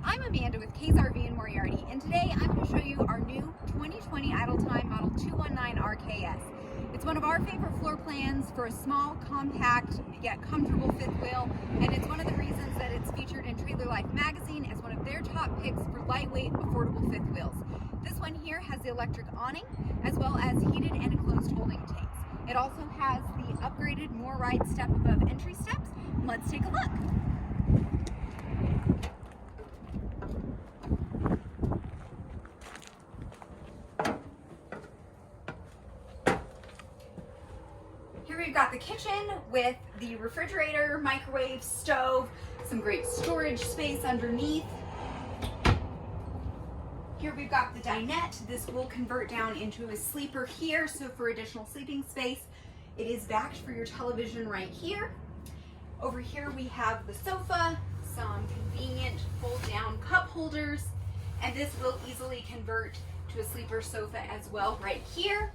I'm Amanda with K's RV in Moriarty, and today I'm going to show you our new 2020 Idle Time Model 219 RKS. It's one of our favorite floor plans for a small, compact, yet comfortable fifth wheel, and it's one of the reasons that it's featured in Trailer Life magazine as one of their top picks for lightweight, affordable fifth wheels. This one here has the electric awning, as well as heated and enclosed holding tanks. It also has the upgraded More Ride step above entry steps. Let's take a look. Here we've got the kitchen with the refrigerator, microwave, stove, some great storage space underneath. Here we've got the dinette. This will convert down into a sleeper here, so for additional sleeping space. It is backed for your television right here. Over here we have the sofa, some convenient fold-down cup holders, and this will easily convert to a sleeper sofa as well right here.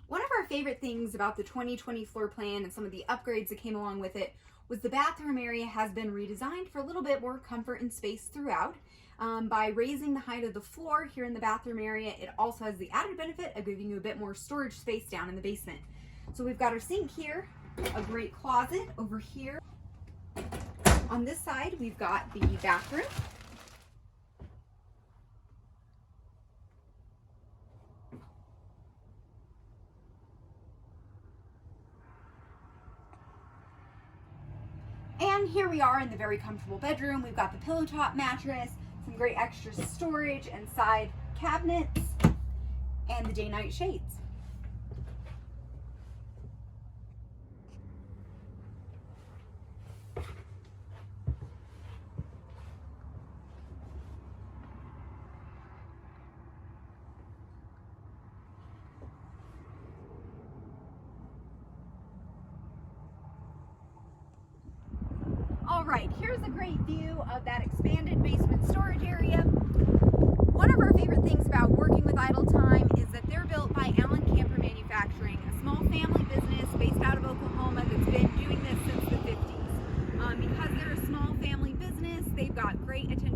One of our favorite things about the 2020 floor plan and some of the upgrades that came along with it was the bathroom area has been redesigned for a little bit more comfort and space throughout. By raising the height of the floor here in the bathroom area, it also has the added benefit of giving you a bit more storage space down in the basement. So we've got our sink here, a great closet over here. On this side, we've got the bathroom. And here we are in the very comfortable bedroom. We've got the pillow top mattress, some great extra storage and side cabinets, and the day-night shades. All right, here's a great view of that expanded basement storage area. One of our favorite things about working with Idle Time is that they're built by Allen Camper Manufacturing, a small family business based out of Oklahoma that's been doing this since the 50s. Because they're a small family business, they've got great attention